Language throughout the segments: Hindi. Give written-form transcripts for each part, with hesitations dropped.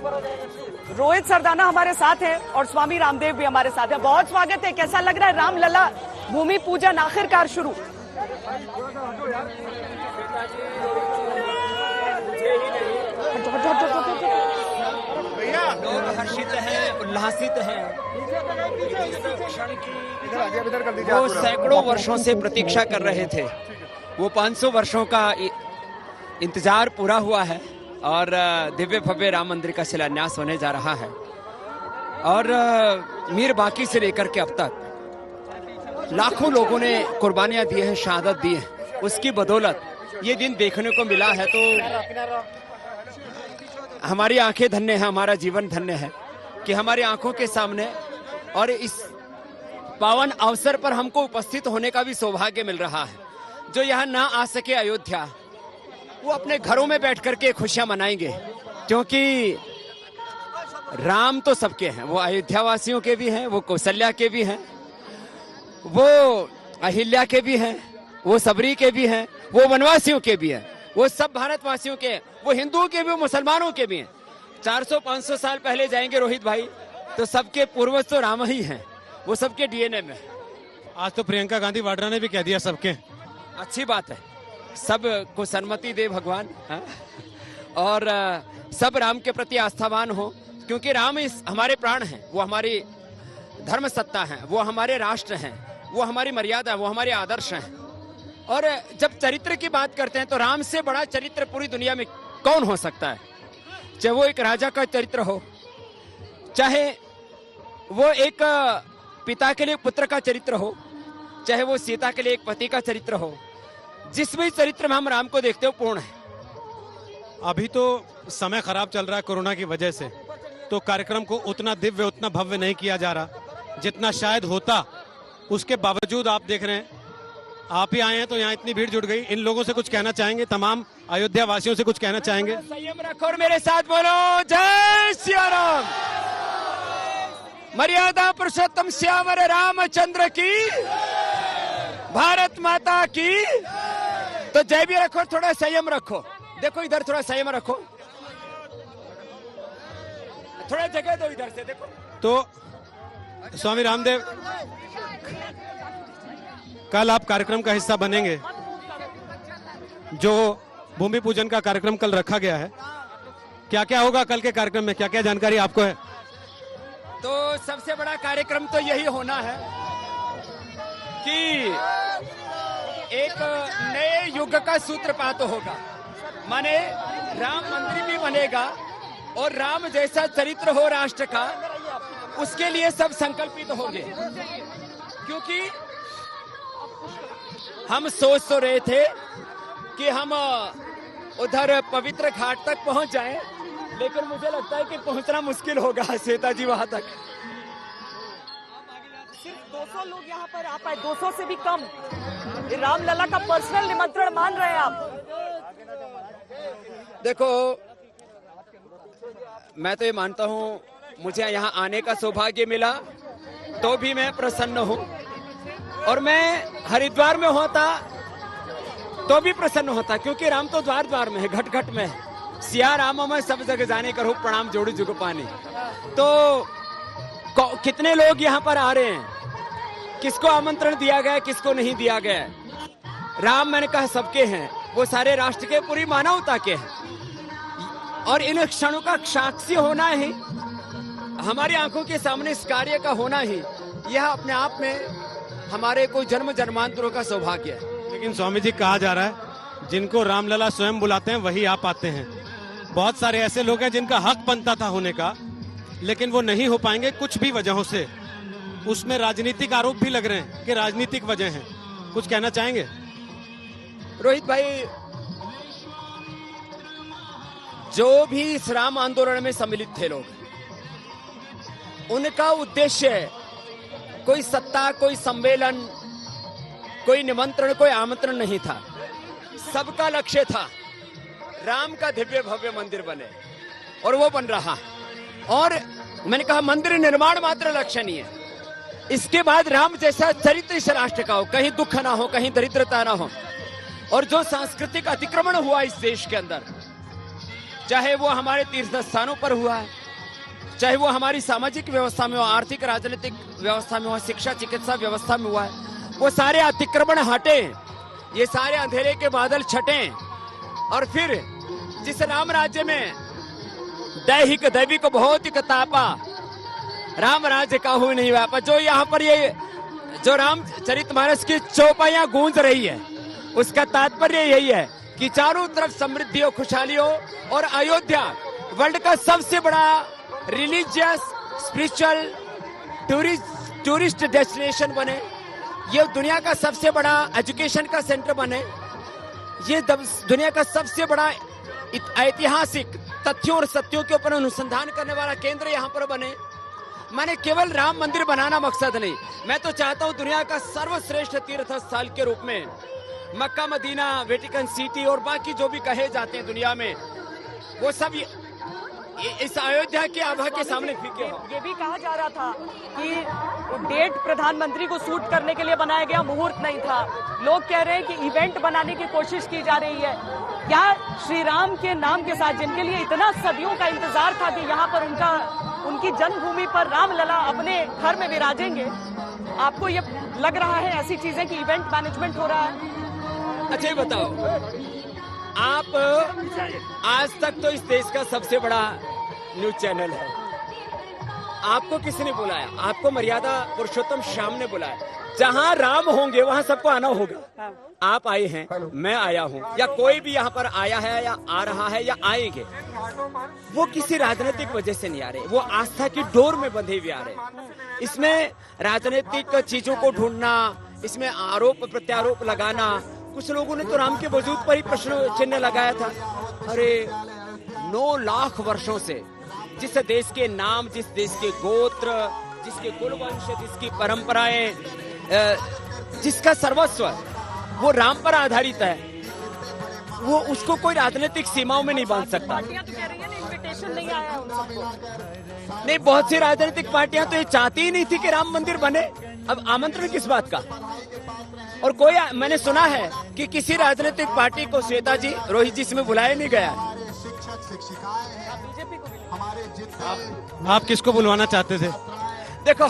रोहित सरदाना हमारे साथ हैं और स्वामी रामदेव भी हमारे साथ हैं। बहुत स्वागत है। कैसा लग रहा है रामलला भूमि पूजन आखिरकार शुरू? लोग हर्षित हैं, उल्लासित हैं। वो सैकड़ों वर्षों से प्रतीक्षा कर रहे थे। वो 500 वर्षों का इंतजार पूरा हुआ है और दिव्य भव्य राम मंदिर का शिलान्यास होने जा रहा है। और मीर बाकी से लेकर के अब तक लाखों लोगों ने कुर्बानियां दी हैं, शहादत दी है। उसकी बदौलत ये दिन देखने को मिला है। तो हमारी आंखें धन्य हैं, हमारा जीवन धन्य है कि हमारी आंखों के सामने और इस पावन अवसर पर हमको उपस्थित होने का भी सौभाग्य मिल रहा है। जो यहाँ ना आ सके अयोध्या, वो अपने घरों में बैठ करके खुशियां मनाएंगे, क्योंकि राम तो सबके हैं। वो अयोध्या वासियों के भी हैं, वो कौशल्या के भी हैं, वो अहिल्या के भी हैं, वो सबरी के भी हैं, वो वनवासियों के भी हैं, वो सब भारतवासियों के हैं, वो हिंदुओं के भी, वो मुसलमानों के भी हैं। 400-500 साल पहले जाएंगे रोहित भाई, तो सबके पूर्वज तो राम ही हैं, वो सबके डीएनए में। आज तो प्रियंका गांधी वाड्रा ने भी कह दिया सबके। अच्छी बात है, सब को सन्मति दे भगवान। हाँ? और सब राम के प्रति आस्थावान हो, क्योंकि राम इस हमारे प्राण हैं, वो हमारी धर्म सत्ता है, वो हमारे राष्ट्र हैं, वो हमारी मर्यादा, वो हमारे आदर्श हैं। और जब चरित्र की बात करते हैं तो राम से बड़ा चरित्र पूरी दुनिया में कौन हो सकता है? चाहे वो एक राजा का चरित्र हो, चाहे वो एक पिता के लिए पुत्र का चरित्र हो, चाहे वो सीता के लिए एक पति का चरित्र हो, जिस भी चरित्र में हम राम को देखते हो पूर्ण है। अभी तो समय खराब चल रहा है कोरोना की वजह से, तो कार्यक्रम को उतना दिव्य, उतना भव्य नहीं किया जा रहा जितना शायद होता। उसके बावजूद आप देख रहे हैं, आप ही आए हैं तो यहाँ इतनी भीड़ जुट गई। इन लोगों से कुछ कहना चाहेंगे? तमाम अयोध्या वासियों से कुछ कहना चाहेंगे? संयम रखो और मेरे साथ बोलो, जय सिया राम। मर्यादा पुरुषोत्तम श्यामर रामचंद्र की, भारत माता की। तो जय भी रखो, थोड़ा संयम रखो। देखो इधर थोड़ा संयम रखो, थोड़ा जगह दो इधर से। देखो तो स्वामी रामदेव, कल आप कार्यक्रम का हिस्सा बनेंगे। जो भूमि पूजन का कार्यक्रम कल रखा गया है, क्या क्या होगा कल के कार्यक्रम में, क्या क्या जानकारी आपको है? तो सबसे बड़ा कार्यक्रम तो यही होना है कि एक नए युग का सूत्रपात होगा। माने राम मंदिर भी बनेगा और राम जैसा चरित्र हो राष्ट्र का, उसके लिए सब संकल्पित होंगे। क्योंकि हम सोच तो रहे थे कि हम उधर पवित्र घाट तक पहुंच जाएं, लेकिन मुझे लगता है कि पहुंचना मुश्किल होगा श्वेता जी वहां तक। सिर्फ 200 लोग यहाँ पर आ पाए, 200 से भी कम। रामलला का पर्सनल निमंत्रण मान रहे हैं आप? देखो, मैं तो ये मानता हूँ, मुझे यहाँ आने का सौभाग्य मिला तो भी मैं प्रसन्न हूँ, और मैं हरिद्वार में होता तो भी प्रसन्न होता, क्योंकि राम तो द्वार द्वार में है, घट घट में है। सिया राम मैं सब जगह जाने करो, प्रणाम जोड़ू जुग पाने। तो कितने लोग यहाँ पर आ रहे हैं, किसको आमंत्रण दिया गया, किसको नहीं दिया गया? राम मैंने कहा सबके हैं, वो सारे राष्ट्र के, पूरी मानवता के हैं। और इन क्षणों का साक्षी होना ही, हमारी आंखों के सामने इस कार्य का होना ही, यह अपने आप में हमारे कोई जन्म जन्मांतरों का सौभाग्य है। लेकिन स्वामी जी, कहा जा रहा है जिनको रामलला स्वयं बुलाते हैं वही आ पाते हैं। बहुत सारे ऐसे लोग हैं जिनका हक बनता था होने का, लेकिन वो नहीं हो पाएंगे कुछ भी वजहों से। उसमें राजनीतिक आरोप भी लग रहे हैं कि राजनीतिक वजह है। कुछ कहना चाहेंगे? रोहित भाई, जो भी इस राम आंदोलन में सम्मिलित थे लोग, उनका उद्देश्य कोई सत्ता, कोई सम्मेलन, कोई निमंत्रण, कोई आमंत्रण नहीं था। सबका लक्ष्य था राम का दिव्य भव्य मंदिर बने, और वो बन रहा। और मैंने कहा मंदिर निर्माण मात्र लक्ष्य नहीं है, इसके बाद राम जैसा चरित्र इस राष्ट्र का हो, कहीं दुख ना हो, कहीं दरिद्रता ना हो। और जो सांस्कृतिक अतिक्रमण हुआ इस देश के अंदर, चाहे वो हमारे तीर्थ स्थानों पर हुआ है, चाहे वो हमारी सामाजिक व्यवस्था में हो, आर्थिक राजनीतिक व्यवस्था में हो, शिक्षा चिकित्सा व्यवस्था में हुआ है, वो सारे अतिक्रमण हटे, ये सारे अंधेरे के बादल छटे, और फिर जिस राम राज्य में दैहिक दैविक भौतिक तापा राम राज्य का हो नहीं व्यापा, जो यहाँ पर ये जो रामचरितमानस की चौपाइयां गूंज रही है, उसका तात्पर्य यही है कि चारों तरफ समृद्धि हो, खुशहाली हो, और अयोध्या वर्ल्ड का सबसे बड़ा रिलीजियस स्पिरिचुअल टूरिस्ट डेस्टिनेशन बने, ये दुनिया का सबसे बड़ा एजुकेशन का सेंटर बने, ये दुनिया का सबसे बड़ा ऐतिहासिक तथ्यों और सत्यों के ऊपर अनुसंधान करने वाला केंद्र यहाँ पर बने। मैंने केवल राम मंदिर बनाना मकसद नहीं, मैं तो चाहता हूँ दुनिया का सर्वश्रेष्ठ तीर्थ स्थल के रूप में मक्का मदीना, वेटिकन सिटी और बाकी जो भी कहे जाते हैं दुनिया में, वो सब इस अयोध्या की आभा के सामने फीके हो। ये भी कहा जा रहा था कि डेट प्रधानमंत्री को सूट करने के लिए बनाया गया, मुहूर्त नहीं था। लोग कह रहे हैं कि इवेंट बनाने की कोशिश की जा रही है। क्या श्री राम के नाम के साथ, जिनके लिए इतना सदियों का इंतजार था कि यहाँ पर उनकी जन्मभूमि पर रामलला अपने घर में विराजेंगे, आपको ये लग रहा है ऐसी चीजें कि इवेंट मैनेजमेंट हो रहा है? अच्छा, ये बताओ, आप आज तक तो इस देश का सबसे बड़ा न्यूज चैनल है, आपको किसने बुलाया? आपको मर्यादा पुरुषोत्तम श्याम ने बुलाया। जहां राम होंगे वहां सबको आना होगा। आप आए हैं, मैं आया हूं, या कोई भी यहाँ पर आया है या आ रहा है या आएंगे, वो किसी राजनीतिक वजह से नहीं आ रहे, वो आस्था की डोर में बंधे हुए आ रहे। इसमें राजनीतिक चीजों को ढूंढना, इसमें आरोप प्रत्यारोप लगाना, कुछ लोगों ने तो राम के वजूद पर ही प्रश्न चिन्ह लगाया था। अरे 9 लाख वर्षों से जिस देश के नाम, जिस देश के गोत्र, जिसके कुलवंश, जिसकी परंपराएं, जिसका सर्वस्व वो राम पर आधारित है, वो उसको कोई राजनीतिक सीमाओं में नहीं बांध सकता। इन्विटेशन नहीं आया उन सबको। नहीं, बहुत सी राजनीतिक पार्टियां तो ये चाहती ही नहीं थी कि राम मंदिर बने, अब आमंत्रण किस बात का? और कोई, मैंने सुना है कि किसी राजनीतिक पार्टी को श्वेता जी, रोहित जी इसमें बुलाया नहीं गया। आप किसको बुलवाना चाहते थे? देखो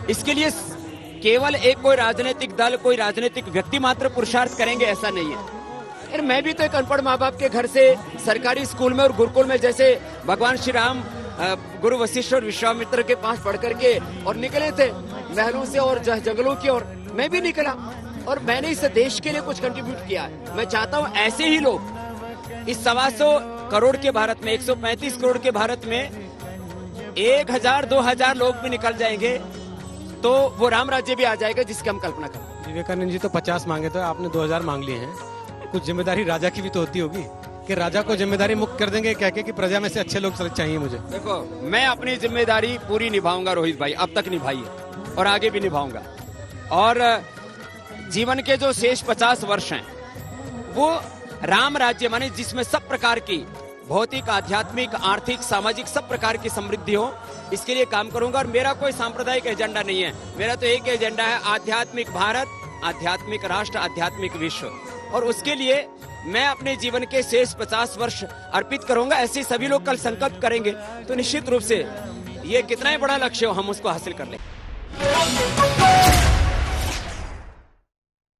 इसके लिए केवल एक कोई राजनीतिक दल, कोई राजनीतिक व्यक्ति मात्र पुरुषार्थ करेंगे ऐसा नहीं है। यार मैं भी तो एक अनपढ़ माँ बाप के घर से सरकारी स्कूल में और गुरुकुल में जैसे भगवान श्री राम गुरु वशिष्ठ और विश्वामित्र के पास पढ़ करके और निकले थे महलों से और जंगलों की ओर, मैं भी निकला और मैंने इस देश के लिए कुछ कंट्रीब्यूट किया है। मैं चाहता हूँ ऐसे ही लोग इस 125 करोड़ के भारत में, 135 करोड़ के भारत में 1000-2000 लोग भी निकल जाएंगे तो वो राम राज्य भी आ जाएगा जिसकी हम कल्पना करें। विवेकानंद जी तो 50 मांगे थे, आपने 2000 मांग लिए हैं। कुछ जिम्मेदारी राजा की भी तो होती होगी कि राजा को जिम्मेदारी मुक्त कर देंगे कह के कि प्रजा में से अच्छे लोग चाहिए मुझे। देखो मैं अपनी जिम्मेदारी पूरी निभाऊंगा रोहित भाई, अब तक निभाई है और आगे भी निभाऊंगा। और जीवन के जो शेष 50 वर्ष हैं वो राम राज्य माने जिसमें सब प्रकार की भौतिक, आध्यात्मिक, आर्थिक, सामाजिक सब प्रकार की समृद्धि हो, इसके लिए काम करूंगा। और मेरा कोई सांप्रदायिक एजेंडा नहीं है, मेरा तो एक एजेंडा है, आध्यात्मिक भारत, आध्यात्मिक राष्ट्र, आध्यात्मिक विश्व। और उसके लिए मैं अपने जीवन के शेष 50 वर्ष अर्पित करूंगा। ऐसे सभी लोग कल संकल्प करेंगे तो निश्चित रूप से ये कितना ही बड़ा लक्ष्य हो हम उसको हासिल कर लेंगे।